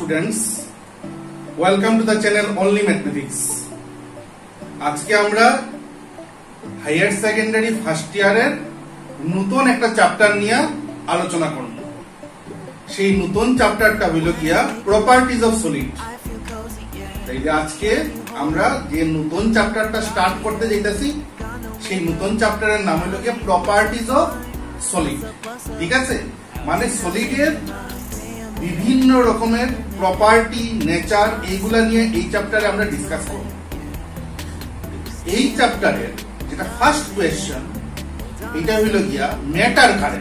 Students, welcome to the channel only mathematics. আজকে আমরা higher secondary first ইয়ারের নতুন একটা চ্যাপ্টার নিয়ে আলোচনা করব। সেই নতুন চ্যাপ্টারটা হইল গিয়া প্রপার্টিজ অফ সলিড। তাই আজকে আমরা যে নতুন চ্যাপ্টারটা স্টার্ট করতে যাইতাছি সেই নতুন চ্যাপ্টারের নাম হইল গিয়া প্রপার্টিজ অফ সলিড। ঠিক আছে, মানে সলিডের বিভিন্ন রকমের প্রপার্টি, নেচার, এইগুলা নিয়ে এই চ্যাপ্টারে আমরা ডিসকাস করব। এই চ্যাপ্টারের যেটা ফার্স্ট কোয়েশ্চন, এটা হইল গিয়া ম্যাটার কারে।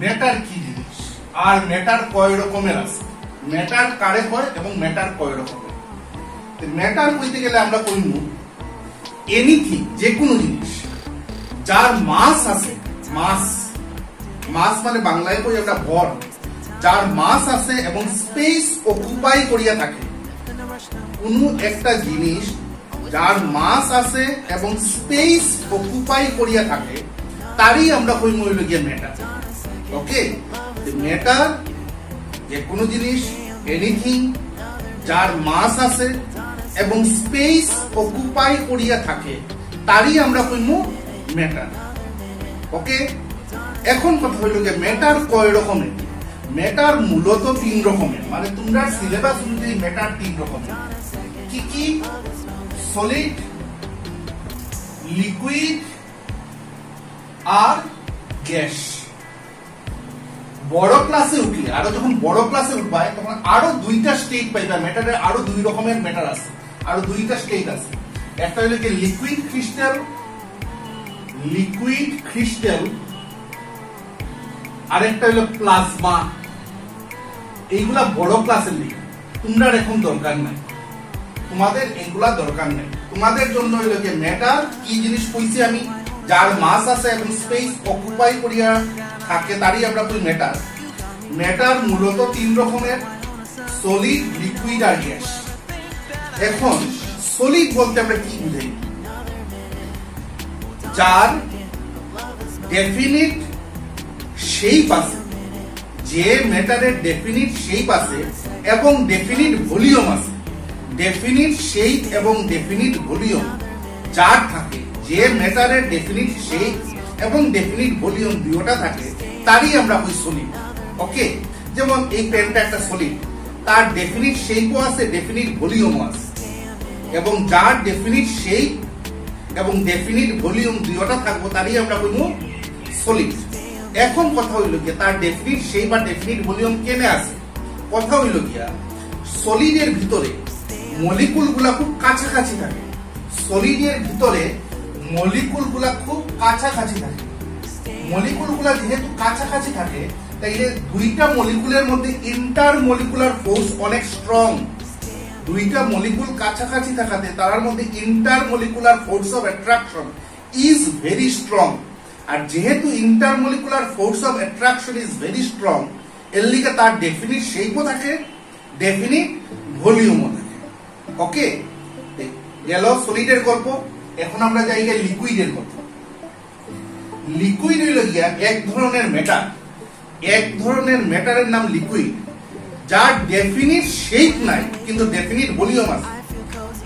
ম্যাটার কি জিনিস আর ম্যাটার কয় রকমের আছে, ম্যাটার কারে হয় এবং ম্যাটার কয় রকমের। ম্যাটার কইতে গেলে আমরা কইব এনিথিং, যে কোনো জিনিস যার মাস আছে, মাস মানে বাংলায় কই একটা ভর, যার মাস আছে এবং স্পেস অকুপাই করিয়া থাকে। কোন একটা জিনিস যার মাস আছে এবং স্পেস অকুপাই করিয়া থাকে তারই আমরা কইব হইল গিয়া ম্যাটার। ওকে, ম্যাটার যে কোনো জিনিস, এনিথিং যার মাস আছে এবং স্পেস অকুপাই করিয়া থাকে তারই আমরা কইব ম্যাটার। ওকে, এখন কথা হইল যে ম্যাটার কয় রকমের। ম্যাটার মূলত তিন রকমের, মানে তোমরা সিলেবাস অনুযায়ী ম্যাটার তিন রকমের। কি কি? সলিড, লিকুইড আর গ্যাস। বড় ক্লাসে উঠলে, আরো যখন বড় ক্লাসে উঠবায় তখন আরো দুইটা স্টেট পাইবা। ম্যাটারের আরো দুই রকমের ম্যাটার আছে, আরো দুইটা স্টেট আছে। একটা হইল কি লিকুইড ক্রিস্টাল, আরেকটা হলো প্লাজমা। এইগুলা বড় ক্লাসের লিখা, তোমরা এখন দরকার নাই, তোমাদের এগুলা দরকার নাই। তোমাদের জন্য হইলো যে ম্যাটার কি জিনিস কইছি আমি, যার মাস আছে এবং স্পেস অকুপাই করিয়া থাকে তারই আমরা কই ম্যাটার। ম্যাটার মূলত তিন রকমের, সলিড, লিকুইড আর গ্যাস। এখন সলিড বলতে আমরা কি বুঝাই? যার ডেফিনিট শেপ আছে, যে ম্যাটারের ডেফিনিট শেপ আছে এবং ডেফিনিট ভলিউম আছে। ডেফিনিট শেপ এবং ডেফিনিট ভলিউম যার থাকে, যে ম্যাটারের ডেফিনিট শেপ এবং ডেফিনিট ভলিউম দুটোটা থাকে তারই আমরা কই সলিড। ওকে, যেমন এই পেনটা একটা সলিড, তার ডেফিনিট শেপও আছে, ডেফিনিট ভলিউমও আছে, এবং যার ডেফিনিট শেপ এবং ডেফিনিট ভলিউম দুটোটা থাকবো তারই আমরা কইব সলিড। এখন কথা হইল গিয়া তার ডেফিনিট শেপ আর ডেফিনিট ভলিউম কেনে আছে। কথা হইল গিয়া সলিডের ভিতরে মলিকুল গুলা খুব কাছাকাছি থাকে। সলিডের ভিতরে মলিকুল গুলা খুব কাছাকাছি থাকে। মলিকুল গুলা যেহেতু কাছাকাছি থাকে তাইলে দুইটা মলিকুলের মধ্যে ইন্টার মলিকুলার ফোর্স অনেক স্ট্রং। দুইটা মলিকুল কাছাকাছি থাকাতে তার মধ্যে intermolecular force of attraction is very strong. আর যেহেতু intermolecular force of attraction is very strong, এর লিগে তার ডেফিনিট শেপও থাকে, ডেফিনিট ভলিউমও থাকে। ওকে, গেল সলিডের গল্প। এখন আমরা যাই গিয়ে লিকুইডের গল্প। লিকুইড হইল গিয়া এক ধরনের ম্যাটার, এক ধরনের ম্যাটারের নাম লিকুইড, যার ডেফিনিট শেপ নাই কিন্তু ডেফিনিট ভলিউম আছে।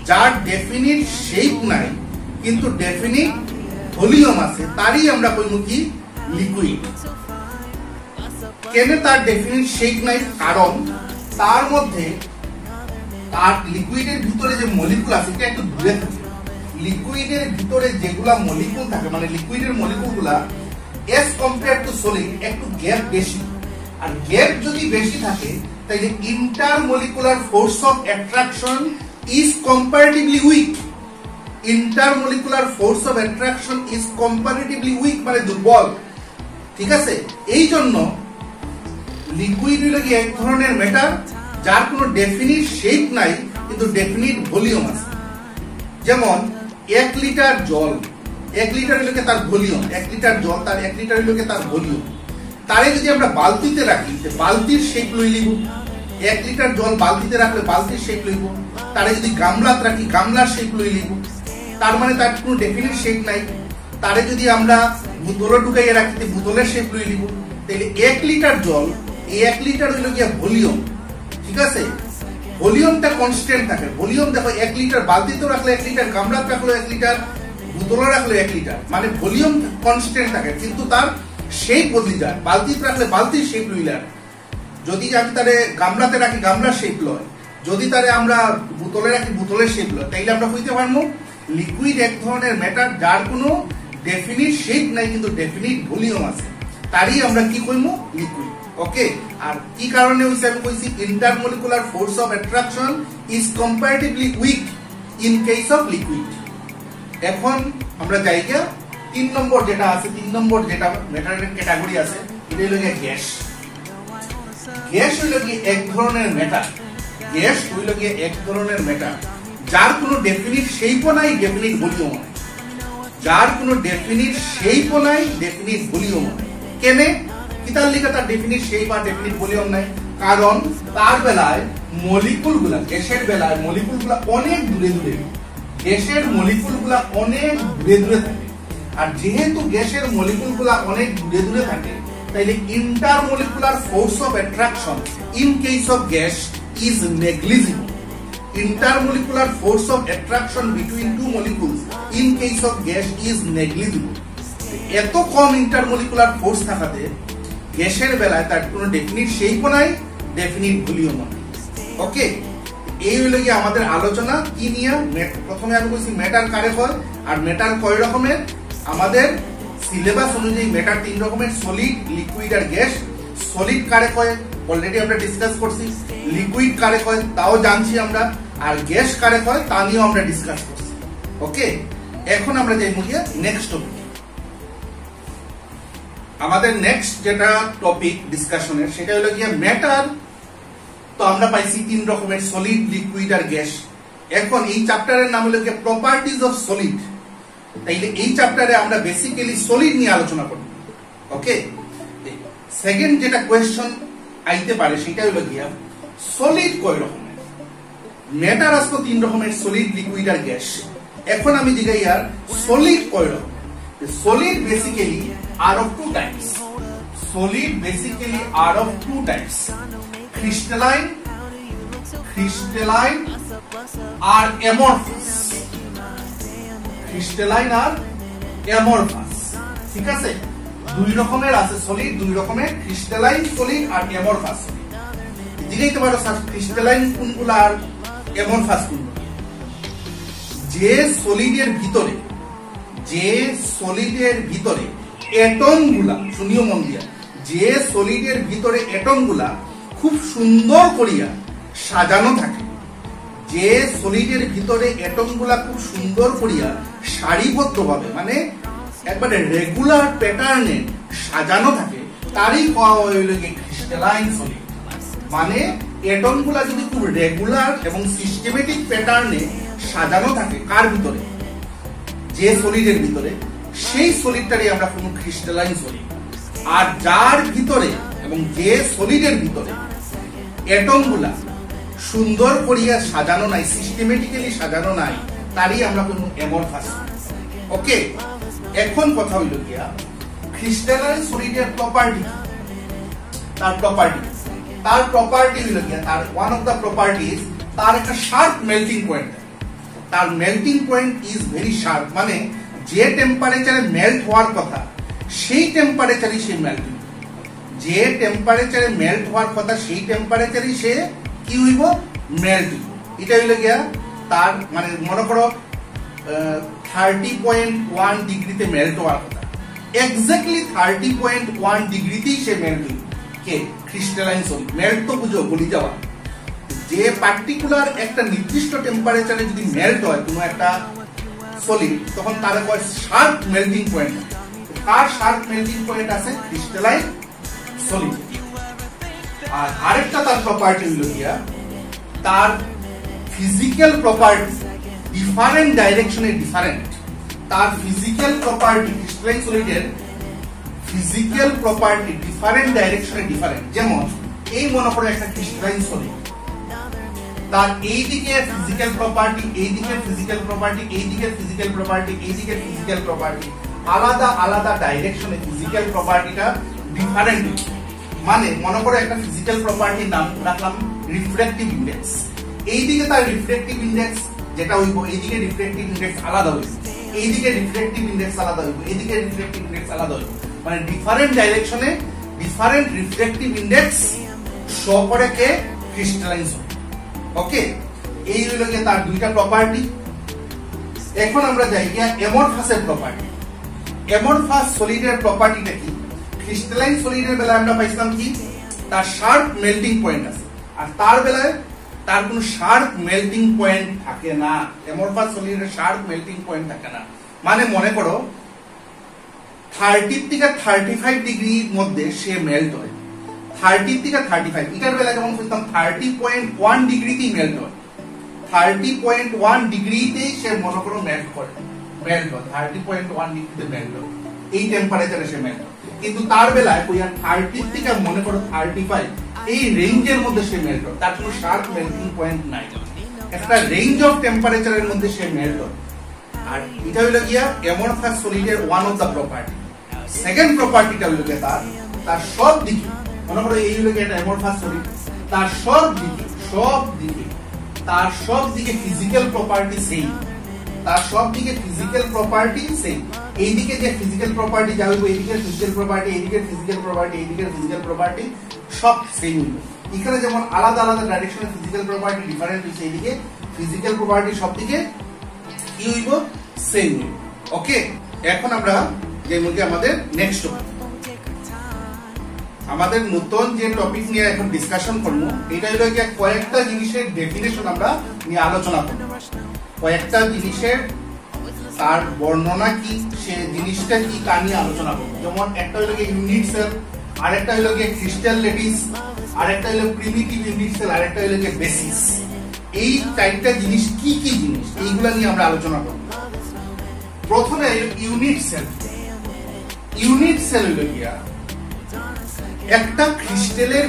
যার ডেফিনিট শেপ নাই কিন্তু ডেফিনিট ভলিউম আছে তারই আমরা কইব কি লিকুইড। কেন তার ডেফিনিট শেপ নাই? কারণ তার মধ্যে, তার লিকুইডের ভিতরে যে মলিকুল আছে এটা একটু দূরে থাকে। লিকুইডের ভিতরে যেগুলা মলিকুল থাকে, মানে লিকুইডের মলিকুল গুলা এস কম্পেয়ার টু সলিড একটু গ্যাপ বেশি। আর গ্যাপ যদি বেশি থাকে তাহলে intermolecular force of attraction is comparatively weak. Intermolecular force of attraction is comparatively weak, মানে দুর্বল। ঠিক আছে, এই জন্য লিকুইড হলো কি এক ধরনের ম্যাটার যার কোনো ডেফিনিট শেপ নাই কিন্তু ডেফিনিট ভলিউম আছে। যেমন 1 লিটার জল, 1 লিটার হইল তার ভলিউম, 1 লিটার জল তার 1 লিটার হইল তার ভলিউম। তারে যদি আমরা বালতিতে রাখি, বালতির শেপ লই লিব। 1 লিটার জল বালতিতে রাখলে বালতির শেপ লইব। তারে যদি গামলাত রাখি, গামলার শেপ লই লিব। তার মানে তার কোনো ডেফিনিট শেপ নাই। তারে যদি আমরা বোতলে ঢুকাইয়া রাখতে বোতলের শেপ লই লিব তাইলে 1 লিটার জল এই 1 লিটার হইলো গিয়া ভলিউম ঠিক আছে ভলিউমটা কনস্ট্যান্ট থাকে ভলিউম দেখো 1 লিটার বালতিতে রাখলে 1 লিটার গামলাতে রাখলে 1 লিটার বোতলে রাখলে 1 লিটার মানে ভলিউম কনস্ট্যান্ট থাকে কিন্তু তার শেপ বদলি যায় বালতিতে রাখলে বালতির শেপ লইলার যদি আমি তারে গামলাতে রাখি গামলার শেপ লয় যদি তারে আমরা বোতলে রাখি বোতলের শেপ লয় তাইলে আমরা কইতে পারবো লিকুইড এক ধরনের ম্যাটার যার কোনো ডেফিনিট শেপ নাই কিন্তু ডেফিনিট ভলিউম আছে তারই আমরা কি কইমু লিকুইড ওকে আর কি কারণে হইছে আমি কইছি intermolecular force of attraction is comparatively weak in case of liquid এখন আমরা যাইগা 3 নম্বর যেটা আছে 3 নম্বর যেটা ম্যাটারের ক্যাটাগরি আছে এটা হলো গ্যাস গ্যাস হইলো কি এক ধরনের ম্যাটার গ্যাস হইলো কি এক ধরনের ম্যাটার যার কোনো ডেফিনিট শেপও নাই ডেফিনিট ভলিউম নাই যার কোনো ডেফিনিট শেপও নাই ডেফিনিট ভলিউম নাই কেনে কিতার লিখা তার ডেফিনিট শেপ আর ডেফিনিট ভলিউম নাই কারণ তার বেলায় মলিকুলগুলা গ্যাসের বেলায় মলিকুলগুলা অনেক দূরে দূরে গ্যাসের মলিকুলগুলা অনেক দূরে দূরে থাকে আর যেহেতু গ্যাসের মলিকুলগুলা অনেক দূরে দূরে থাকে তাইলে intermolecular force of attraction in case of gas is negligible intermolecular force of attraction between two molecules in case of gas is negligible এত কম ইন্টারমলিকুলার ফোর্স থাকাতে গ্যাসের বেলায় তার কোনো ডেফিনিট শেপও নাই ডেফিনিট ভলিউম নাই ওকে এই হলো কি আমাদের আলোচনা কি নিয়ে প্রথমে আমি কইছি ম্যাটার কারে হয় আর ম্যাটার কয় রকমের আমাদের সিলেবাস অনুযায়ী ম্যাটার 3 রকমের সলিড লিকুইড আর গ্যাস সলিড কারে হয় অলরেডি আমরা ডিসকাস করছি লিকুইড কারে হয় তাও জানছি আমরা আর গ্যাস কারে হয় তা নিয়েও আমরা ডিসকাস করছি ওকে এখন আমরা যাইবো গিয়া নেক্সট টপিক আমাদের নেক্সট যেটা টপিক ডিসকাশনের সেটা হলো গিয়া ম্যাটার তো আমরা পাইছি 3 রকমের সলিড লিকুইড আর গ্যাস এখন এই চ্যাপ্টারের নাম হলো গিয়া প্রপার্টিজ অফ সলিড তাইলে এই চ্যাপ্টারে আমরা বেসিক্যালি সলিড নিয়ে আলোচনা করব ওকে সেকেন্ড যেটা কোশ্চেন আইতে পারে সেটা হলো গিয়া সলিড কয় রকমের ম্যাটার আসতো 3 রকমের সলিড লিকুইড আর গ্যাস এখন আমি জিগাই আর সলিড কয় রকম solid basically are of two types solid basically are of two types crystalline আর অ্যামরফাস ক্রিস্টালাইন আর অ্যামরফাস ঠিক আছে দুই রকমের আছে সলিড দুই রকমের ক্রিস্টালাইন সলিড আর অ্যামরফাস জিগাইতে পারো স্যার ক্রিস্টালাইন কোনগুলো আর অ্যামরফাস কোনগুলো যে সলিডের ভিতরে অ্যাটমগুলা শুনিও মন দিয়া যে সলিডের ভিতরে অ্যাটমগুলা খুব সুন্দর করিয়া সাজানো থাকে যে সলিডের ভিতরে অ্যাটমগুলা খুব সুন্দর করিয়া সারিবদ্ধভাবে মানে একবারে রেগুলার প্যাটার্নে সাজানো থাকে তারই কোয়া হইল কি ক্রিস্টালাইন সলিড মানে অ্যাটমগুলা যদি খুব রেগুলার এবং সিস্টেমেটিক প্যাটার্নে সাজানো থাকে কার ভিতরে যে সলিডের ভিতরে সেই সলিডটারই আমরা কোন ক্রিস্টালাইন সলিড আর যার ভিতরে এবং যে সলিডের ভিতরে অ্যাটমগুলা সুন্দর করিয়া সাজানো নাই সিস্টেমেটিক্যালি সাজানো নাই তারই আমরা কোন অ্যামরফাস ওকে এখন কথা হইল গিয়া ক্রিস্টালাইন সলিডের প্রপার্টি তার প্রপার্টি হইল গিয়া তার ওয়ান অফ দা প্রপার্টিজ তার একটা শার্প মেল্টিং পয়েন্ট তার melting point is very sharp মানে যে টেম্পারেচারে মেল্ট হওয়ার কথা সেই টেম্পারেচারই সে মেল্টিং যে টেম্পারেচারে মেল্ট হওয়ার কথা সেই টেম্পারেচারই সে কি হইব মেল্টিং এটা হইল গিয়া তার মানে মনে করো 30.1 ডিগ্রিতে মেল্ট হওয়ার কথা এক্স্যাক্টলি 30.1 ডিগ্রিতেই সে মেল্ট হইব কে ক্রিস্টালাইন সলিড মেল্ট তো বুঝো গলি যাওয়া যে পার্টিকুলার একটা নির্দিষ্ট টেম্পারেচারে যদি মেল্ট হয় কোনো একটা সলিড তখন তার কয় শার্প মেল্টিং পয়েন্ট তার শার্প মেল্টিং পয়েন্ট আছে ক্রিস্টালাইন সলিড আর আরেকটা তার প্রপার্টি হলো গিয়া তার ফিজিক্যাল প্রপার্টি ডিফারেন্ট ডাইরেকশনে ডিফারেন্ট তার ফিজিক্যাল প্রপার্টি ক্রিস্টালাইন সলিডের ফিজিক্যাল প্রপার্টি ডিফারেন্ট ডাইরেকশনে ডিফারেন্ট যেমন এই মনে করো একটা ক্রিস্টালাইন সলিড তার এই দিকে ফিজিক্যাল প্রপার্টি এই দিকে ফিজিক্যাল প্রপার্টি এই দিকে ফিজিক্যাল প্রপার্টি এই দিকে ফিজিক্যাল প্রপার্টি আলাদা আলাদা ডাইরেকশনে ফিজিক্যাল প্রপার্টিটা ডিফারেন্ট। মানে মনে করো একটা ফিজিক্যাল প্রপার্টির নাম রাখলাম রিফ্র্যাক্টিভ ইন্ডেক্স, এইদিকে তার রিফ্র্যাক্টিভ ইন্ডেক্স যেটা হইব, এইদিকে রিফ্র্যাক্টিভ ইন্ডেক্স আলাদা হইব, এইদিকে রিফ্র্যাক্টিভ ইন্ডেক্স আলাদা হইব, এইদিকে রিফ্র্যাক্টিভ ইন্ডেক্স আলাদা হইব। মানে ডিফারেন্ট ডাইরেকশনে ডিফারেন্ট রিফ্র্যাক্টিভ ইন্ডেক্স শো করে কে ক্রিস্টালাইন সলিড। ওকে, এই হইল গিয়ে তার দুইটা প্রপার্টি। এখন আমরা যাই গিয়া অ্যামরফাসের প্রপার্টি। অ্যামরফাস সলিডের প্রপার্টিটা কি? ক্রিস্টালাইন সলিডের বেলায় আমরা পাইছিলাম কি তার শার্প মেল্টিং পয়েন্ট আছে, আর তার বেলায় তার কোনো শার্প মেল্টিং পয়েন্ট থাকে না। অ্যামরফাস সলিডের শার্প মেল্টিং পয়েন্ট থাকে না। মানে মনে করো 30 থেকে 35 ডিগ্রির মধ্যে সে মেল্ট হয়, 30 থেকে 35। এটার বেলায় যেমন বলতাম 30.1 ডিগ্রিতেই মেল্ট হয়, 30.1 ডিগ্রিতে সে মনে করো মেল্ট হয়, 30.1 ডিগ্রিতে মেল্ট হয়, এই টেম্পারেচারে সে মেল্ট হয়। কিন্তু তার বেলায় কই আর 30 থেকে মনে করো 35 এই রেঞ্জের মধ্যে সে মেল্ট হয়, তার কোনো শার্প মেল্টিং পয়েন্ট নাই, একটা রেঞ্জ অফ টেম্পারেচারের মধ্যে সে মেল্ট হয়। আর এটা হইল গিয়া অ্যামরফাস সলিডের one of the property. Second প্রপার্টিটা হইল গিয়া তার সব দিকে, মনে করো এই হইল গিয়া একটা অ্যামরফাস সলিড, তার সব দিকে ফিজিক্যাল প্রপার্টি সেম, তার সব দিকে ফিজিক্যাল প্রপার্টি সেম। এইদিকে যে ফিজিক্যাল প্রপার্টি যা হইব, এইদিকে ফিজিক্যাল প্রপার্টি, এইদিকে ফিজিক্যাল প্রপার্টি, এইদিকে ফিজিক্যাল প্রপার্টি সব সেম হইব। এখানে যেমন আলাদা আলাদা ডাইরেকশনে ফিজিক্যাল প্রপার্টি ডিফারেন্ট হইছে, এইদিকে ফিজিক্যাল প্রপার্টি সব দিকে কি হইব সেম হইব। ওকে, এখন আমরা যে মুখে আমাদের নেক্সট আমাদের নতুন যে টপিক নিয়ে এখন ডিসকাশন করব, এটা হলো কি কয়েকটা জিনিসের ডেফিনেশন আমরা নিয়ে আলোচনা করব। কয়েকটা জিনিসের তার বর্ণনা কি, সে জিনিসটা কি তা নিয়ে আলোচনা করব। যেমন একটা হলো কি ইউনিট সেল, আরেকটা হলো কি ক্রিস্টাল ল্যাটিস, আরেকটা হলো প্রিমিটিভ ইউনিট সেল, আরেকটা হলো কি বেসিস। এই চারটা জিনিস কি কি জিনিস, এইগুলা নিয়ে আমরা আলোচনা করব। প্রথমে ইউনিট সেল। ইউনিট সেল হলো কি একটা ক্রিস্টালের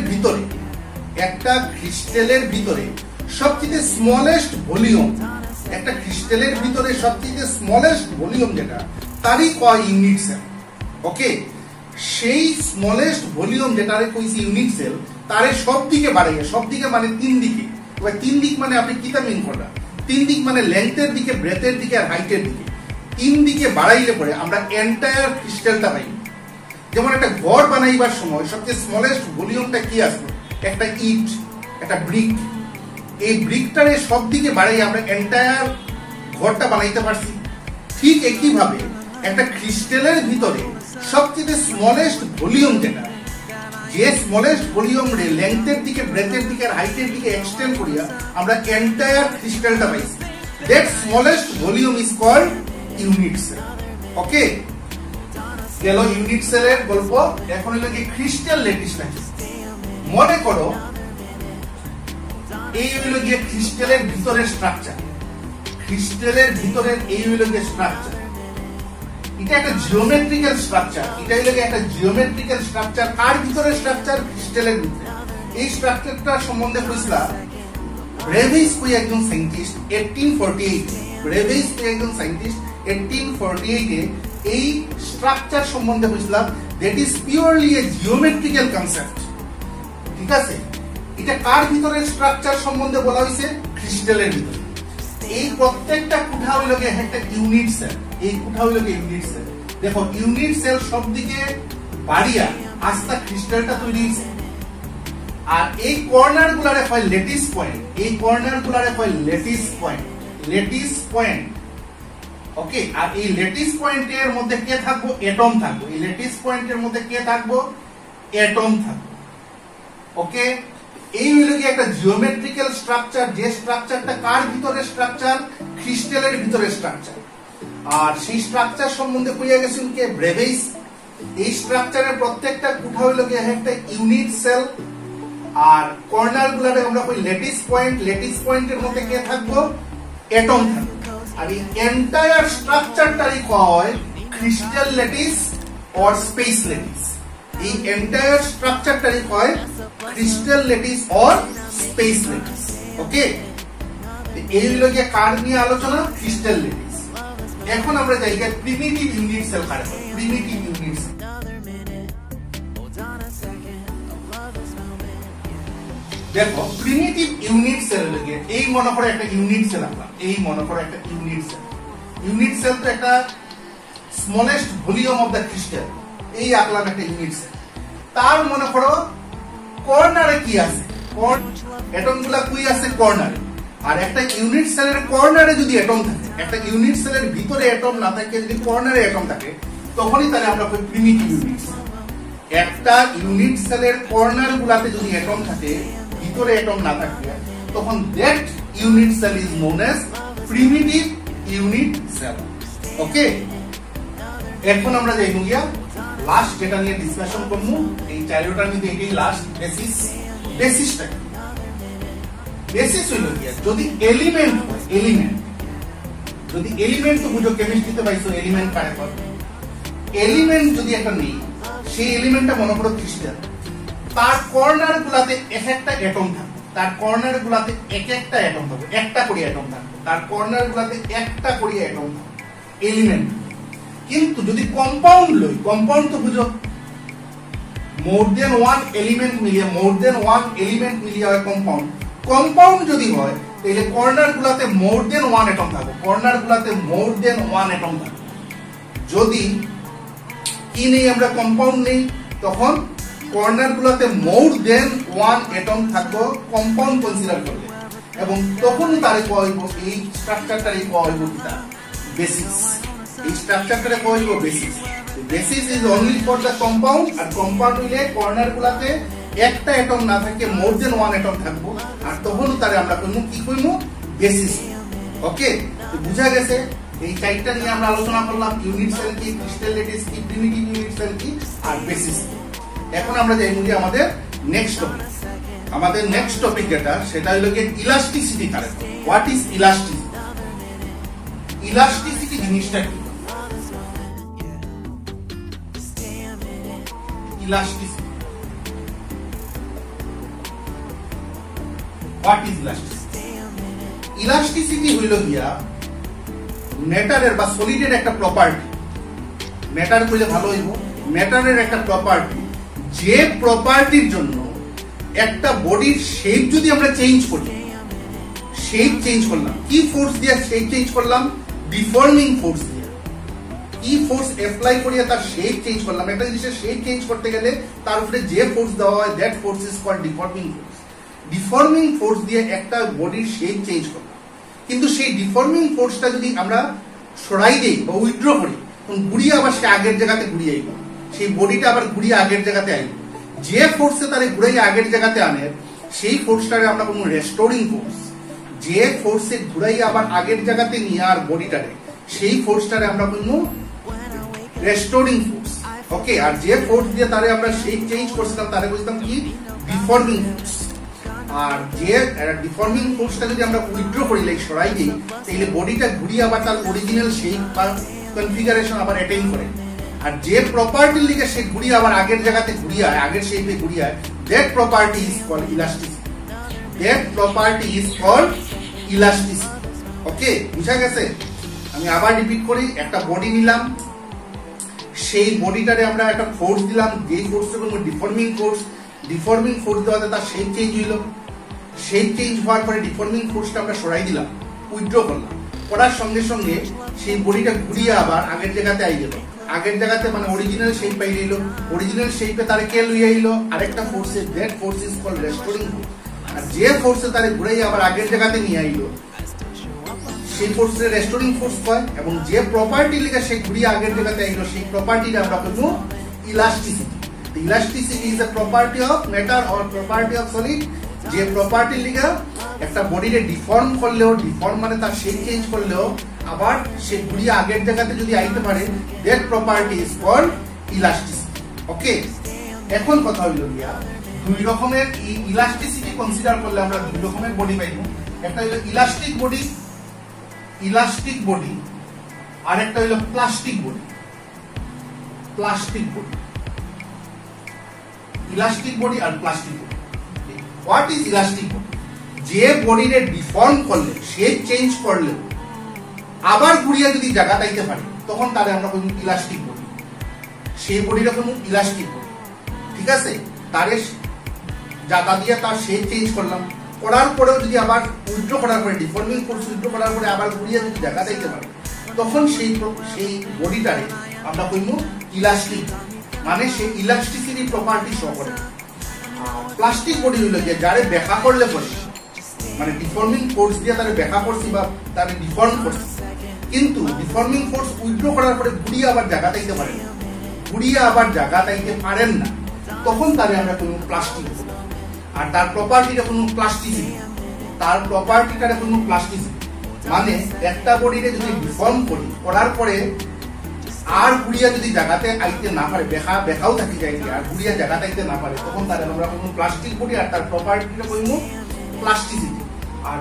ভিতরে সবচেয়ে স্মলেস্ট ভলিউম, একটা ক্রিস্টালের ভিতরে সবচেয়ে স্মলেস্ট ভলিউম যেটা, তারই কয় ইউনিট সেল। ওকে, সেই স্মলেস্ট ভলিউম যেটারে কইছি ইউনিট সেল, তারে সব দিকে বাড়াইয়া, সব দিকে মানে তিন দিকে। এবার তিন দিক মানে আপনি কিতা মিন করা, তিন দিক মানে লেন্থের দিকে, ব্রেথের দিকে আর হাইটের দিকে, তিন দিকে বাড়াইলে পরে আমরা এন্টায়ার ক্রিস্টালটা পাই। যেমন একটা ঘর বানাইবার সময় সবচেয়ে স্মলেস্ট ভলিউমটা কি আসবে, একটা ইট, একটা ব্রিক। এই ব্রিকটারে সব দিকে বাড়াই আমরা এন্টায়ার ঘরটা বানাইতে পারছি। ঠিক একইভাবে একটা ক্রিস্টালের ভিতরে সবচেয়ে স্মলেস্ট ভলিউম যেটা, যে স্মলেস্ট ভলিউম রে লেন্থের দিকে, ব্রেথের দিকে আর হাইটের দিকে এক্সটেন্ড করিয়া আমরা এন্টায়ার ক্রিস্টালটা পাইছি, that smallest volume is called unit cell. Okay, গেল ইউনিট সেলের গল্প। এখন হলো কি ক্রিস্টাল ল্যাটিস নাকি। মনে করো এই হলো গিয়ে ক্রিস্টালের ভিতরের স্ট্রাকচার, ক্রিস্টালের ভিতরের এই হলো গিয়ে স্ট্রাকচার। এটা একটা জিওমেট্রিক্যাল স্ট্রাকচার, এটা হলো গিয়ে একটা জিওমেট্রিক্যাল স্ট্রাকচার। কার ভিতরে স্ট্রাকচার? ক্রিস্টালের ভিতরে। এই স্ট্রাকচারটা সম্বন্ধে কইছিলা ব্রেভিস কই একজন সায়েন্টিস্ট 1848, ব্রেভিস কই একজন সায়েন্টিস্ট 1848 এ এই স্ট্রাকচার সম্বন্ধে বুঝলাম, that is purely A geometrical concept. ঠিক আছে, এটা কার ভিতরে স্ট্রাকচার সম্বন্ধে বলা হয়েছে? ক্রিস্টালের ভিতরে। এই প্রত্যেকটা কুঠা হইল গিয়ে একটা ইউনিট সেল, এই কুঠা হইল গিয়ে ইউনিট সেল। দেখো ইউনিট সেল সব দিকে বাড়িয়া আস্তা ক্রিস্টালটা তৈরি হয়েছে। আর এই কর্নার গুলারে হয় ল্যাটিস পয়েন্ট, এই কর্নার গুলারে হয় ল্যাটিস পয়েন্ট, ল্যাটিস পয়েন্ট। ওকে, আর এই ল্যাটিস পয়েন্টের মধ্যে কে থাকবো? অ্যাটম থাকবো। এই ল্যাটিস পয়েন্টের মধ্যে কে থাকবো? অ্যাটম থাকবো। ওকে, এই হলো কি একটা জিওমেট্রিক্যাল স্ট্রাকচার, যে স্ট্রাকচারটা কার ভিতরে স্ট্রাকচার? ক্রিস্টালের ভিতরে স্ট্রাকচার। আর সেই স্ট্রাকচার সম্বন্ধে কইয়া গেছেন কে? ব্রেভিস। এই স্ট্রাকচারের প্রত্যেকটা কুঠা হইল কি একটা ইউনিট সেল। আর কর্নার গুলারে আমরা কই ল্যাটিস পয়েন্ট, ল্যাটিস পয়েন্টের মধ্যে কে থাকবো? অ্যাটম থাকবে। আর এই এন্টায়ার স্ট্রাকচারটারই কয় crystal lattice or space lattice. এই এন্টায়ার স্ট্রাকচারটারই কয় crystal lattice or space lattice. Okay, এই হলো গিয়ে কার নিয়ে আলোচনা? Crystal lattice. এখন আমরা যাই প্রিমিটিভ ইউনিট সেল কারে প্রিমিটিভ ইউনিট সেল। দেখো প্রিমিটিভ ইউনিট সেল লাগে এই মনে করে একটা ইউনিট সেল আঁকলাম, এই মনে করে একটা ইউনিট সেল। ইউনিট সেল তো একটা smallest volume of the crystal, এই আঁকলাম একটা ইউনিট সেল। তার মনে করো কর্নারে কি আছে, অ্যাটম গুলা কই আছে কর্নারে। আর একটা ইউনিট সেলের কর্নারে যদি অ্যাটম থাকে, একটা ইউনিট সেলের ভিতরে অ্যাটম না থাকে, যদি কর্নারে অ্যাটম থাকে তখনই তাহলে আমরা কই প্রিমিটিভ ইউনিট সেল। একটা ইউনিট সেলের কর্নার গুলাতে যদি অ্যাটম থাকে, ভিতরে অ্যাটম না থাকে, তখন that unit cell is known as primitive unit cell. Okay, এখন আমরা যাই গিয়া লাস্ট যেটা নিয়ে ডিসকাশন করব, এই চারটার মধ্যে এটাই লাস্ট বেসিস। বেসিসটা কি? বেসিস হইল গিয়া যদি এলিমেন্ট হয়, এলিমেন্ট যদি এলিমেন্ট তো বুঝো কেমিস্ট্রিতে পাইছো এলিমেন্ট কারে হয়। এলিমেন্ট যদি একটা নেই, সেই এলিমেন্টটা মনে করো ক্রিস্টাল, তার কর্নার গুলাতে এক একটা অ্যাটম থাকবে, তার কর্নার গুলাতে এক একটা অ্যাটম থাকবে, একটা করে অ্যাটম থাকবে, তার কর্নার গুলাতে একটা করে অ্যাটম থাকবে, এলিমেন্ট। কিন্তু যদি কম্পাউন্ড লই, কম্পাউন্ড তো বুঝো মোর দেন ওয়ান এলিমেন্ট মিলিয়ে, মোর দেন ওয়ান এলিমেন্ট মিলিয়ে হয় কম্পাউন্ড। কম্পাউন্ড যদি হয় তাহলে কর্নার গুলাতে মোর দেন ওয়ান অ্যাটম থাকবে, কর্নার গুলাতে মোর দেন ওয়ান অ্যাটম থাকবে। যদি কি নেই আমরা কম্পাউন্ড নেই, তখন কর্নার গুলাতে মোর দেন ওয়ান অ্যাটম থাকবে কম্পাউন্ড কনসিডার করলে, এবং তখন তারে কোয়া হইব এই স্ট্রাকচারটারই কোয়া হইব কিটা বেসিস। এই স্ট্রাকচারটারে কোয়া হইব basis. Basis is only for the compound, আর কম্পাউন্ড হইলে কর্নার গুলাতে একটা অ্যাটম না থাকে মোর দেন ওয়ান অ্যাটম থাকবো, আর তখন তারে আমরা কইমু কি কইমু বেসিস। ওকে, তো বুঝা গেছে এই চারটা নিয়ে আমরা আলোচনা করলাম, ইউনিট সেল কি, ক্রিস্টাল ল্যাটিস কি, প্রিমিটিভ ইউনিট সেল কি, আর বেসিস কি। এখন আমরা যাই মুজি আমাদের নেক্সট টপিক। আমাদের নেক্সট টপিক যেটা সেটা হলো কি ইলাস্টিসিটি কারে। What is elasticity? ইলাস্টিসিটি জিনিসটা কি? Elasticity, what is elasticity? Elasticity হইল গিয়া ম্যাটারের বা সলিডের একটা প্রপার্টি। ম্যাটার কইলে ভালো হইব, ম্যাটারের একটা প্রপার্টি, যে প্রপার্টির জন্য একটা বডির শেপ যদি আমরা চেঞ্জ করি, শেপ চেঞ্জ করলাম, কি ফোর্স দিয়ে শেপ চেঞ্জ করলাম? ডিফর্মিং ফোর্স দিয়ে। কি ফোর্স অ্যাপ্লাই করিয়া তার শেপ চেঞ্জ করলাম। একটা জিনিসের শেপ চেঞ্জ করতে গেলে তার উপরে যে ফোর্স দেওয়া হয়, that force is called deforming force. Deforming force দিয়ে একটা বডির শেপ চেঞ্জ করলাম, কিন্তু সেই ডিফর্মিং ফোর্সটা যদি আমরা সরাই দেই বা উইথড্র করি, তখন ঘুরিয়ে আবার সে আগের জায়গাতে ঘুরিয়ে আইব, সেই বডিটা আবার ঘুরিয়ে আগের জায়গাতে আইব। যে ফোর্সে তারে ঘুরাইয়া আগের জায়গাতে আনে, সেই ফোর্সটারে আমরা কোনো রেস্টোরিং ফোর্স। যে ফোর্সে ঘুরাইয়া আবার আগের জায়গাতে নিয়ে আর বডিটারে, সেই ফোর্সটারে আমরা কোনো রেস্টোরিং ফোর্স। ওকে, আর যে ফোর্স দিয়ে তারে আমরা শেপ চেঞ্জ করছিলাম তারে বুঝতাম কি ডিফর্মিং ফোর্স। আর যে ডিফর্মিং ফোর্সটা যদি আমরা উইথড্র করি, লাইক সরাই দিই, তাহলে বডিটা ঘুরিয়ে আবার তার অরিজিনাল শেপ বা কনফিগারেশন আবার অ্যাটেইন করে। আর যে প্রপার্টির লিগে সে ঘুরিয়ে আবার আগের জায়গাতে ঘুরিয়ে হয়, আগের শেপে ঘুরিয়ে হয়, that property is called elasticity. That property is called elasticity. Okay, বুঝা গেছে? আমি আবার রিপিট করি, একটা বডি নিলাম, সেই বডিটারে আমরা একটা ফোর্স দিলাম, যে ফোর্সটা কোনো ডিফর্মিং ফোর্স। ডিফর্মিং ফোর্স দেওয়াতে তার শেপ চেঞ্জ হইল। শেপ চেঞ্জ হওয়ার পরে ডিফর্মিং ফোর্সটা আমরা সরাই দিলাম, উইথড্র করলাম। করার সঙ্গে সঙ্গে সেই বডিটা ঘুরিয়ে আবার আগের জায়গাতে আই গেল। আগের জায়গাতে মানে অরিজিনাল শেপ পাই গেল। অরিজিনাল শেপে তারে কে লইয়া আইলো আরেকটা ফোর্সে, that force is called restoring force. আর যে ফোর্সে তারে ঘুরাইয়া আবার আগের জায়গাতে নিয়ে আইলো, সেই ফোর্সে রেস্টোরিং ফোর্স কয়। এবং যে প্রপার্টি লিগে সে ঘুরিয়ে আগের জায়গাতে আইলো, সেই প্রপার্টিটা আমরা বলবো elasticity. Elasticity is a property of matter or property of solid. যে প্রপার্টির লিগে একটা বডিরে ডিফর্ম করলেও, ডিফর্ম মানে তার শেপ চেঞ্জ করলেও আবার সে ঘুরিয়ে আগের জায়গাতে যদি আইতে পারে, that property is called elasticity. Okay, এখন কথা হইল গিয়া দুই রকমের ইলাস্টিসিটি কনসিডার করলে আমরা দুই রকমের বডি পাইব। একটা হইল ইলাস্টিক বডি, ইলাস্টিক বডি, আর একটা হইল plastic body. Plastic body, elastic body আর plastic body. What is elastic body? যে বডিরে ডিফর্ম করলে, শেপ চেঞ্জ করলে আবার ঘুরিয়া যদি জায়গা তাইতে পারে তখন তারে আমরা কইব ইলাস্টিক বডি। সেই বডিটা কইব ইলাস্টিক বডি। ঠিক আছে, তারে জায়গা দিয়ে তার শেপ চেঞ্জ করলাম, করার পরেও যদি আবার উইথড্র করার পরে ডিফর্মিং ফোর্স উইথড্র করার পরে আবার ঘুরিয়া যদি জায়গা তাইতে পারে তখন সেই বডিটারে আমরা কইব ইলাস্টিক, মানে সেই ইলাস্টিসিটি প্রপার্টি শো করে। প্লাস্টিক বডি হইল যে যারে ব্যাখ্যা করলে পরে মানে ডিফর্মিং ফোর্স দিয়ে তারে ব্যাখ্যা করছি বা তারে ডিফর্ম করছি, কিন্তু ডিফর্মিং ফোর্স উইথড্র করার পরে ঘুরিয়ে আবার জায়গা তাইতে পারেন না, ঘুরিয়ে আবার জায়গা তাইতে পারেন না, তখন তারে আমরা কোনো প্লাস্টিক। আর তার প্রপার্টিটা কোনো প্লাস্টিসিটি, তার প্রপার্টিটা কোনো প্লাস্টিসিটি, মানে একটা বডিতে যদি ডিফর্ম করি করার পরে আর ঘুরিয়া যদি জায়গাতে আইতে না পারে, ব্যাখ্যাও থাকি যায় আর ঘুরিয়া জায়গাতে আইতে না পারে, তখন তারে আমরা কোনো প্লাস্টিক বডি আর তার প্রপার্টিটা কোনো প্লাস্টিসিটি। আর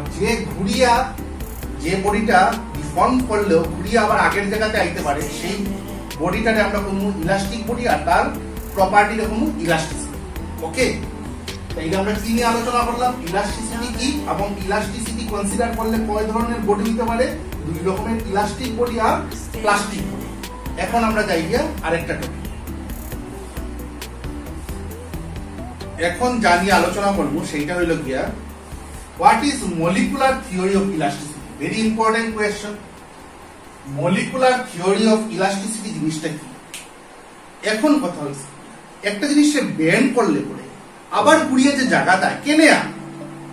যে বডিটা ডিফর্ম করলেও ঘুরিয়ে আবার আগের জায়গাতে আইতে পারে সেই বডিটারে আমরা কোনো ইলাস্টিক বডি আর তার প্রপার্টিটা কোনো ইলাস্টিসিটি। ওকে, তাই আমরা কি নিয়ে আলোচনা করলাম, ইলাস্টিসিটি কি এবং ইলাস্টিসিটি কনসিডার করলে কয় ধরনের বডি হতে পারে, দুই রকমের, ইলাস্টিক বডি আর প্লাস্টিক বডি। এখন আমরা যাই গিয়া আরেকটা টপিক। এখন যা নিয়ে আলোচনা করব সেইটা হইল গিয়া what is molecular theory of elasticity. Very important question. Molecular theory of elasticity জিনিসটা কি? এখন কথা হচ্ছে একটা জিনিসে বেন্ড করলে পরে আবার ঘুরিয়ে যে জায়গা দেয় কেনে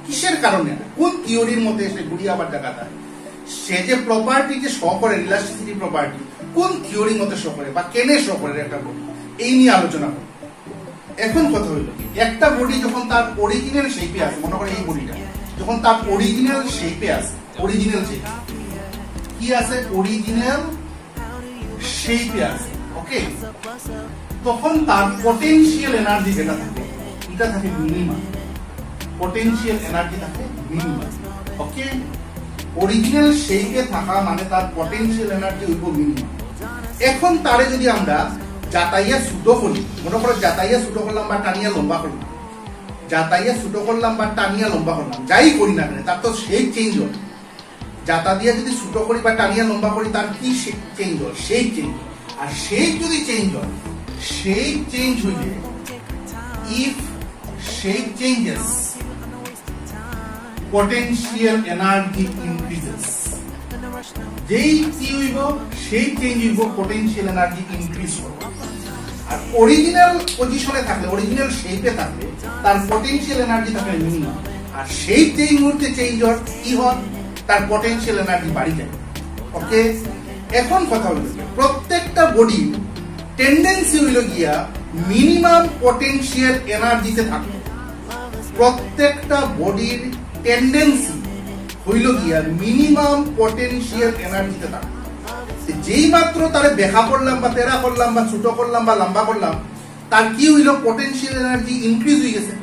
কিসের কারণে, কোন থিওরির মধ্যে এসে ঘুরিয়ে আবার জায়গা দেয়, সে যে প্রপার্টি যে শো করে ইলাস্টিসিটি প্রপার্টি কোন থিওরির মধ্যে শো করে বা কেনে শো করে একটা বডি, এই নিয়ে আলোচনা করব। এখন কথা হইল একটা বডি যখন তার অরিজিনাল শেপে আছে, মনে করে এই বডিটা যখন তার অরিজিনাল শেপে আছে, অরিজিনাল শেপ কি আছে, অরিজিনাল শেপে আছে, ওকে, তখন তার পটেনশিয়াল এনার্জি যেটা থাকে এটা থাকে মিনিমাম, পটেনশিয়াল এনার্জি থাকে মিনিমাম। ওকে, অরিজিনাল শেপে থাকা মানে তার পটেনশিয়াল এনার্জি হইব মিনিমাম। এখন তারে যদি আমরা যাতাইয়া ছুটো করি, মনে করো যাতাইয়া ছুটো করলাম বা টানিয়া লম্বা করলাম, যাতাইয়া ছুটো করলাম বা টানিয়া লম্বা করলাম, যাই করি না কেন তার তো শেপ চেঞ্জ হবে। যাতা দিয়ে যদি ছুটো করি বা টানিয়া লম্বা করি তার কি চেঞ্জ হয়, শেপ চেঞ্জ। আর শেপ যদি চেঞ্জ হয়, শেপ চেঞ্জ হইলে if shape changes potential energy increases, যেই কি হইব সেই চেঞ্জ হইব, পটেনশিয়াল এনার্জি ইনক্রিজ হবে। আর অরিজিনাল পজিশনে থাকলে, অরিজিনাল শেপে থাকলে তার পটেনশিয়াল এনার্জি থাকে মিনিমাম। আর সেই যেই মুহূর্তে চেঞ্জ হয় কি হয়, তার পটেনশিয়াল এনার্জি বাড়ি যায়। ওকে, এখন কথা হলো প্রত্যেকটা বডি টেন্ডেন্সি হইল গিয়া মিনিমাম পটেনশিয়াল এনার্জিতে থাকে। প্রত্যেকটা বডির টেন্ডেন্সি হইল গিয়া মিনিমাম পটেনশিয়াল এনার্জিতে থাকে। যেই মাত্র তারে ব্যাখ্যা করলাম বা তেরা করলাম বা ছোট করলাম বা লম্বা করলাম, তার কি হইল, পটেনশিয়াল এনার্জি ইনক্রিজ হয়ে গেছে।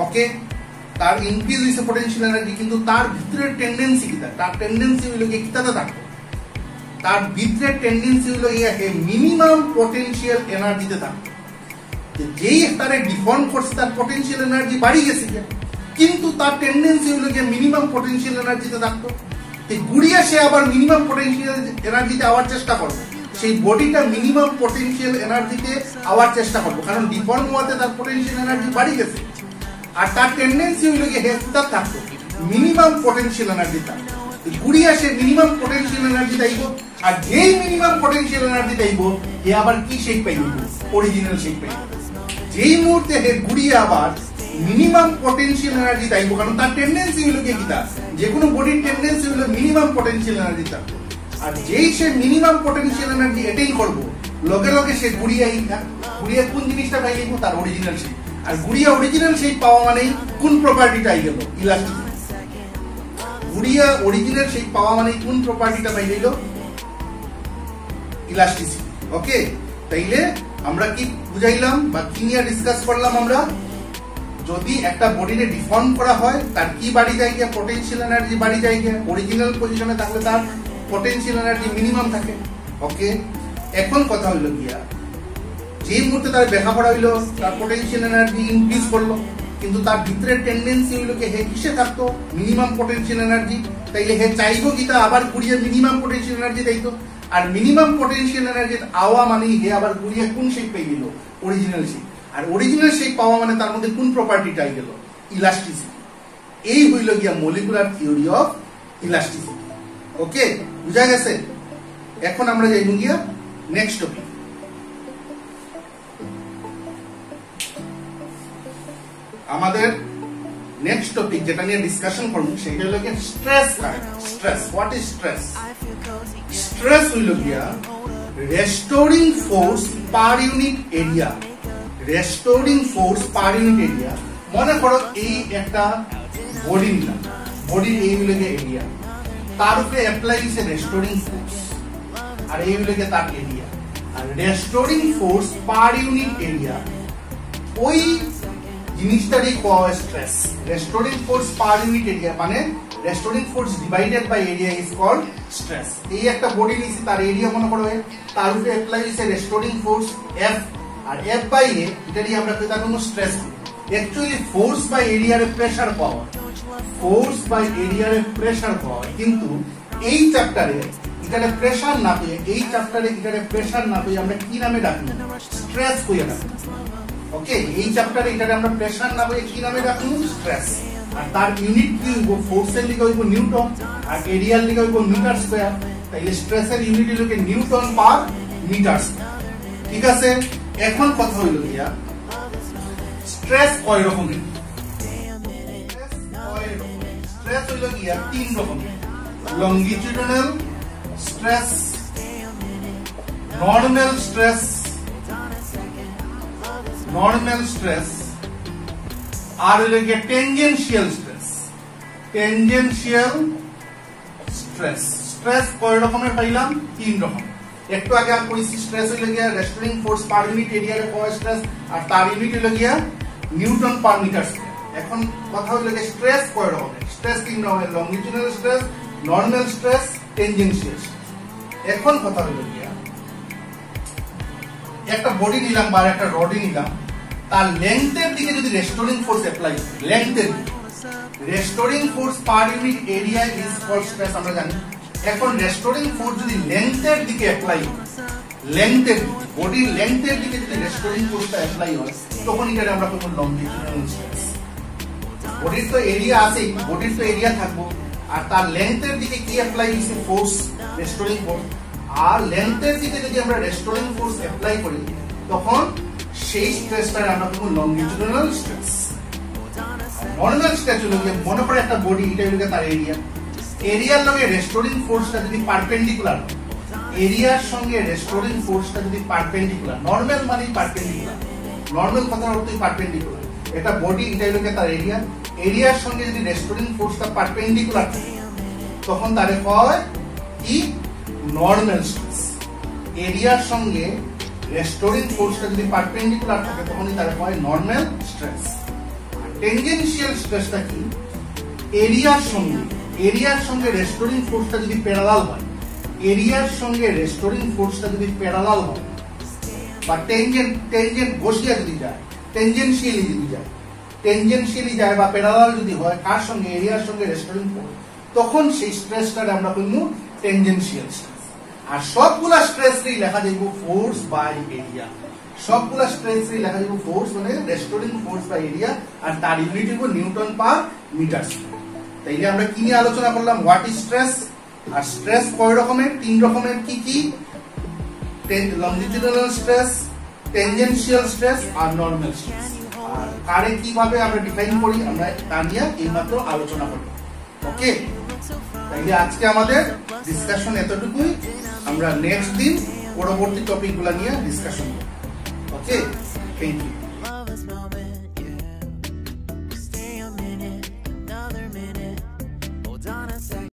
ওকে, তার ইনক্রিজ হয়েছে পটেনশিয়াল এনার্জি, কিন্তু তার ভিতরের টেন্ডেন্সি কি, তার টেন্ডেন্সি হইল গিয়ে কিতাতে থাকবে, তার ভিতরের টেন্ডেন্সি হইল গিয়ে মিনিমাম পটেনশিয়াল এনার্জিতে থাকবে। যেই তারে ডিফর্ম করছে তার পটেনশিয়াল এনার্জি বাড়ি গেছে, কিন্তু তার টেন্ডেন্সি হইল গিয়ে মিনিমাম পটেনশিয়াল এনার্জিতে থাকতো। ঘুরিয়ে সে আবার মিনিমাম পটেনশিয়াল এনার্জিতে আওয়ার চেষ্টা করবে, সেই বডিটা মিনিমাম পটেনশিয়াল এনার্জিতে আওয়ার চেষ্টা করবো, কারণ ডিফর্ম হওয়াতে তার পটেনশিয়াল এনার্জি বাড়ি গেছে। আর তার টেন্ডেন্সি হইল গিয়ে হেক্টার থাকতো মিনিমাম পটেনশিয়াল এনার্জি থাকতো, ঘুরিয়ে সে মিনিমাম পটেনশিয়াল এনার্জি চাইব। আর যেই মিনিমাম পটেনশিয়াল এনার্জি চাইব হে আবার কি শেপ পাইব, অরিজিনাল শেপ পাইব। যেই মুহূর্তে হে ঘুরিয়ে আবার মিনিমাম পটেনশিয়াল এনার্জি চাইব, কারণ তার টেন্ডেন্সি হইল গিয়ে কিতা, যে কোনো বডির টেন্ডেন্সি হইল মিনিমাম পটেনশিয়াল এনার্জি থাকবে। আর যেই সে মিনিমাম পটেনশিয়াল এনার্জি এটাই করবো, লগে লগে সে ঘুরিয়ে কোন জিনিসটা পাই যাইব, তার অরিজিনাল শেপ। আর ঘুরিয়া অরিজিনাল শেপ পাওয়া মানেই কোন প্রপার্টিটা আই গেল, ইলাস্টিসিটি। ঘুরিয়া অরিজিনাল শেপ পাওয়া মানেই কোন প্রপার্টিটা পাই গেল, ইলাস্টিসিটি। ওকে, তাইলে আমরা কি বুঝাইলাম বা কি নিয়ে ডিসকাস করলাম, আমরা যদি একটা বডিতে ডিফর্ম করা হয় তার কি বাড়ি যায় গিয়া, পটেনশিয়াল এনার্জি বাড়ি যায় গিয়া। অরিজিনাল পজিশনে থাকলে তার পটেনশিয়াল এনার্জি মিনিমাম থাকে। ওকে, এখন কথা হইল গিয়া যে মুহূর্তে তার ব্যাখ্যা করা হইলো তার পটেনশিয়াল এনার্জি ইনক্রিজ করলো, কিন্তু তার ভিতরে টেন্ডেন্সি হইল কি হে কিসে থাকতো মিনিমাম পটেনশিয়াল এনার্জি, তাইলে হে চাইবো কি তা আবার ঘুরিয়ে মিনিমাম পটেনশিয়াল এনার্জি দিতো। আর মিনিমাম পটেনশিয়াল এনার্জি আওয়া মানে হে আবার ঘুরিয়ে কোন শেপ পেয়ে গেল, অরিজিনাল শেপ। আর অরিজিনাল শেপ পাওয়া মানে তার মধ্যে কোন প্রপার্টিটা গেল, ইলাস্টিসিটি। এই হইল গিয়া molecular theory of elasticity. Okay, বুঝা গেছে? এখন আমরা যাইব গিয়া নেক্সট টপিক। আমাদের নেক্সট টপিক যেটা নিয়ে ডিসকাশন করব সেটা হলো কি stress current. Stress, what is stress? Stress হইল গিয়া restoring force per unit area. Restoring force per unit area, মনে করো এই একটা বডি নিলাম, বডির এই হইল গিয়া এরিয়া, তার উপরে অ্যাপ্লাই হইছে রেস্টোরিং ফোর্স, আর এই হইল গিয়া তার এরিয়া। আর restoring force per unit area ওই জিনিসটারই কয় stress. Restoring force per unit area মানে restoring force divided by area is called stress. এই একটা বডি নিছি, তার এরিয়া মনে করো তার উপরে অ্যাপ্লাই হইছে রেস্টোরিং ফোর্স এফ, আর এফ বাই এ এটারই আমরা পেতাম কোনো স্ট্রেস। অ্যাকচুয়ালি ফোর্স বাই এরিয়ার প্রেসার পাওয়া, ফোর্স বাই এরিয়ার প্রেসার পাওয়া, কিন্তু এই চ্যাপ্টারে এখানে প্রেসার না পেয়ে, এই চ্যাপ্টারে এখানে প্রেসার না পেয়ে আমরা কি নামে ডাকি? স্ট্রেস কইয়া ডাকি। ওকে, এই চ্যাপ্টারে এটারে আমরা প্রেসার না পেয়ে কি নামে ডাকি? স্ট্রেস। আর তার ইউনিট কি হইব? ফোর্সের লিগে হইব নিউটন, আর এরিয়ার লিগে হইব মিটার স্কয়ার। তাইলে স্ট্রেসের ইউনিট হইল কি নিউটন পার মিটার স্কয়ার। ঠিক আছে, এখন কথা হইল গিয়া স্ট্রেস কয় রকমের? স্ট্রেস হইল গিয়া তিন রকমের। Longitudinal stress, normal stress, normal stress, আর হইল গিয়া tangential stress. Tangential stress. Stress কয় রকমের পাইলাম? তিন রকম। একটু আগে আমি কইছি স্ট্রেস হইল গিয়া রেস্টোরিং ফোর্স পার ইউনিট এরিয়ার কয় স্ট্রেস, আর তার ইউনিট হইল গিয়া নিউটন পার মিটার স্কয়ার। এখন কথা হইল গিয়া স্ট্রেস কয় রকমের? স্ট্রেস তিন রকমের, longitudinal stress, normal stress, tangential stress. এখন কথা হইল গিয়া একটা বডি নিলাম বা একটা রডি নিলাম, তার লেংথের দিকে যদি রেস্টোরিং ফোর্স অ্যাপ্লাই, লেংথের দিকে restoring force per unit area is called stress আমরা জানি। এখন রেস্টোরিং ফোর্স যদি লেংথের দিকে অ্যাপ্লাই হয়, লেংথের বডির লেংথের দিকে যদি রেস্টোরিং ফোর্সটা অ্যাপ্লাই হয়, তখন এটা আমরা বলবো লংগিটিউডিনাল স্ট্রেস। বডির তো এরিয়া আছে, বডির তো এরিয়া থাকবো, আর তার লেংথের দিকে কি অ্যাপ্লাই হইছে? Force, restoring force. আর লেংথের দিকে যদি আমরা রেস্টোরিং ফোর্স অ্যাপ্লাই করি, তখন সেই স্ট্রেসটার আমরা বলবো লংগিটিউডিনাল স্ট্রেস। নর্মাল স্ট্রেস হলো যে মনে করে একটা বডি, এটা হলো তার এরিয়া, এরিয়ার লগে রেস্টোরিং ফোর্সটা যদি পারপেন্ডিকুলার, এরিয়ার সঙ্গে রেস্টোরিং ফোর্সটা যদি পারপেন্ডিকুলার, নর্মাল মানেই পারপেন্ডিকুলার, নর্মাল কথার অর্থই পারপেন্ডিকুলার। এটা বডি, এটা হলো তার এরিয়া, এরিয়ার সঙ্গে যদি রেস্টোরিং ফোর্সটা পারপেন্ডিকুলার থাকে, তখন তারে কয় কি? Normal stress. এরিয়ার সঙ্গে রেস্টোরিং ফোর্সটা যদি পারপেন্ডিকুলার থাকে, তখনই তারে কয় নর্মাল স্ট্রেস। টেনজেনশিয়াল স্ট্রেসটা কি? এরিয়ার সঙ্গে রেস্টোরিং ফোর্সটা যদি প্যারালাল হয়, এরিয়ার সঙ্গে রেস্টোরিং ফোর্সটা যদি প্যারালাল হয়, বা টেনজেন্ট বসিয়া যদি যায়, টেনজেনশিয়ালি যায় বা প্যারালাল যদি হয়, কার সঙ্গে? এরিয়ার সঙ্গে রেস্টোরিং ফোর্স, তখন সেই স্ট্রেসটারে আমরা বলবো টেনজেনশিয়াল স্ট্রেস। আর সবগুলা স্ট্রেসই লেখা যাইব ফোর্স বাই এরিয়া। সবগুলা স্ট্রেসই লেখা যাইব ফোর্স মানে রেস্টোরিং ফোর্স বাই এরিয়া, আর তার ইউনিট হইব নিউটন পার মিটার স্কয়ার। তাইলে আমরা কি নিয়ে আলোচনা করলাম? What is stress. আর স্ট্রেস কয় রকমের? তিন রকমের। কি কি? লংজিটিউডিনাল স্ট্রেস, টেনজেনশিয়াল স্ট্রেস, আর নর্মাল স্ট্রেস। আর কারে কিভাবে আমরা ডিফাইন করি, আমরা তা নিয়ে এইমাত্র আলোচনা করব। ওকে, তাইলে আজকে আমাদের ডিসকাশন এতটুকুই। আমরা নেক্সট দিন পরবর্তী টপিকগুলো নিয়ে ডিসকাশন করব। ওকে, থ্যাংক ইউ।